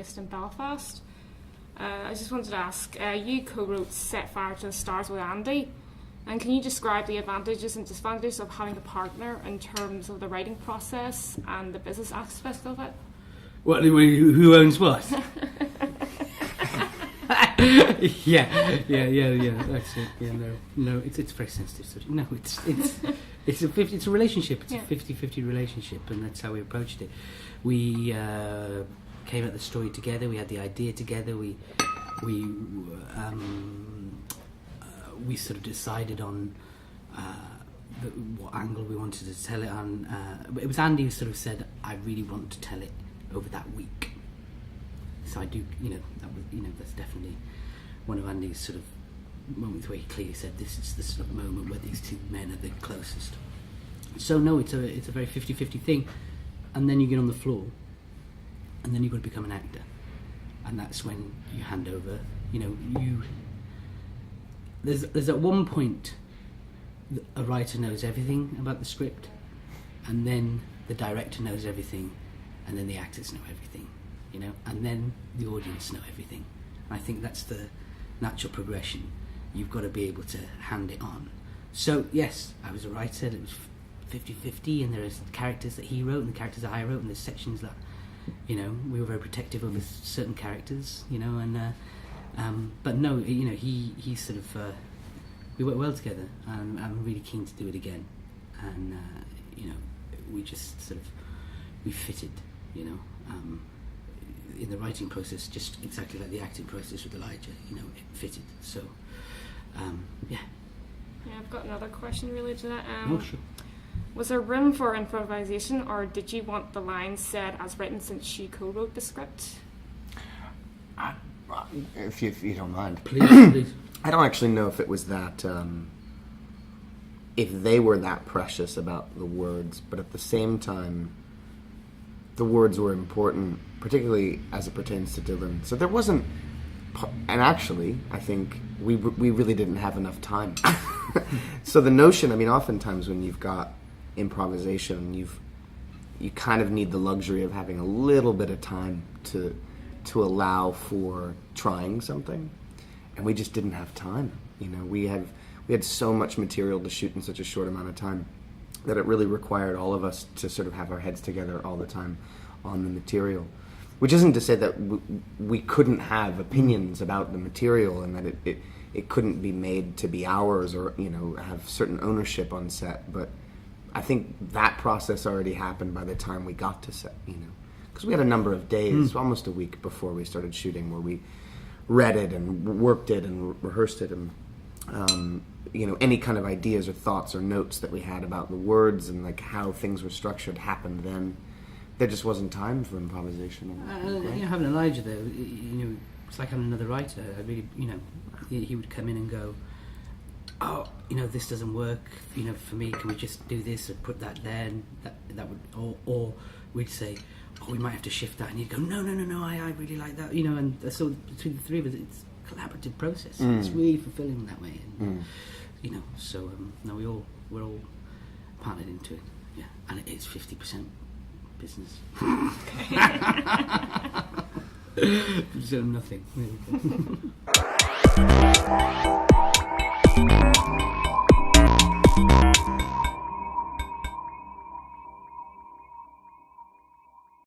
based in Belfast. I just wanted to ask, you co-wrote Set Fire to the Stars with Andy, and can you describe the advantages and disadvantages of having a partner in terms of the writing process and the business aspect of it? What? Who owns what? yeah. That's it. Yeah, no. It's very sensitive subject. No, it's a relationship. It's a 50-50 relationship, and that's how we approached it. We came at the story together. We had the idea together. We sort of decided on what angle we wanted to tell it on. It was Andy who sort of said, "I really want to tell it over that week." So I do, that's definitely one of Andy's sort of moments where he clearly said, "This is the sort of moment where these two men are the closest." So no, it's a very 50-50 thing, and then you get on the floor, and then you've got to become an actor, and that's when you hand over. There's at one point a writer knows everything about the script, and then the director knows everything, and then the actors know everything, and then the audience know everything. And I think that's the natural progression. You've got to be able to hand it on. So yes, I was a writer. It was 50-50, and there are characters that he wrote and the characters that I wrote, and there's sections that we were very protective over certain characters, but no, he sort of we worked well together, and I'm really keen to do it again, and we just sort of we fitted, in the writing process, just exactly like the acting process with Elijah, it fitted. So yeah, I've got another question related to that. Sure. Was there room for improvisation, or did you want the lines said as written since you co-wrote the script? If you don't mind. Please. I don't actually know if it was that, if they were that precious about the words, but at the same time, the words were important, particularly as it pertains to Dylan. So there wasn't, and actually, I think we really didn't have enough time. So the notion, oftentimes when you've got improvisation, you kind of need the luxury of having a little bit of time to allow for trying something, and we just didn't have time. We had so much material to shoot in such a short amount of time that it really required all of us to sort of have our heads together all the time on the material. Which isn't to say that we couldn't have opinions about the material and that it couldn't be made to be ours or have certain ownership on set, but I think that process already happened by the time we got to set, because we had a number of days, almost a week before we started shooting, where we read it and worked it and rehearsed it, and any kind of ideas or thoughts or notes that we had about the words and like how things were structured happened then. There just wasn't time for improvisation. Having Elijah there, it's like having another writer. I really, he would come in and go, "Oh, this doesn't work. For me, can we just do this or put that there?" And that would, or we'd say, "Oh, we might have to shift that," and he'd go, "No, I really like that." And so between the three of us, it's a collaborative process. It's really fulfilling that way. And, so no, we're all partnered into it. Yeah, and it is 50%. Business. So nothing.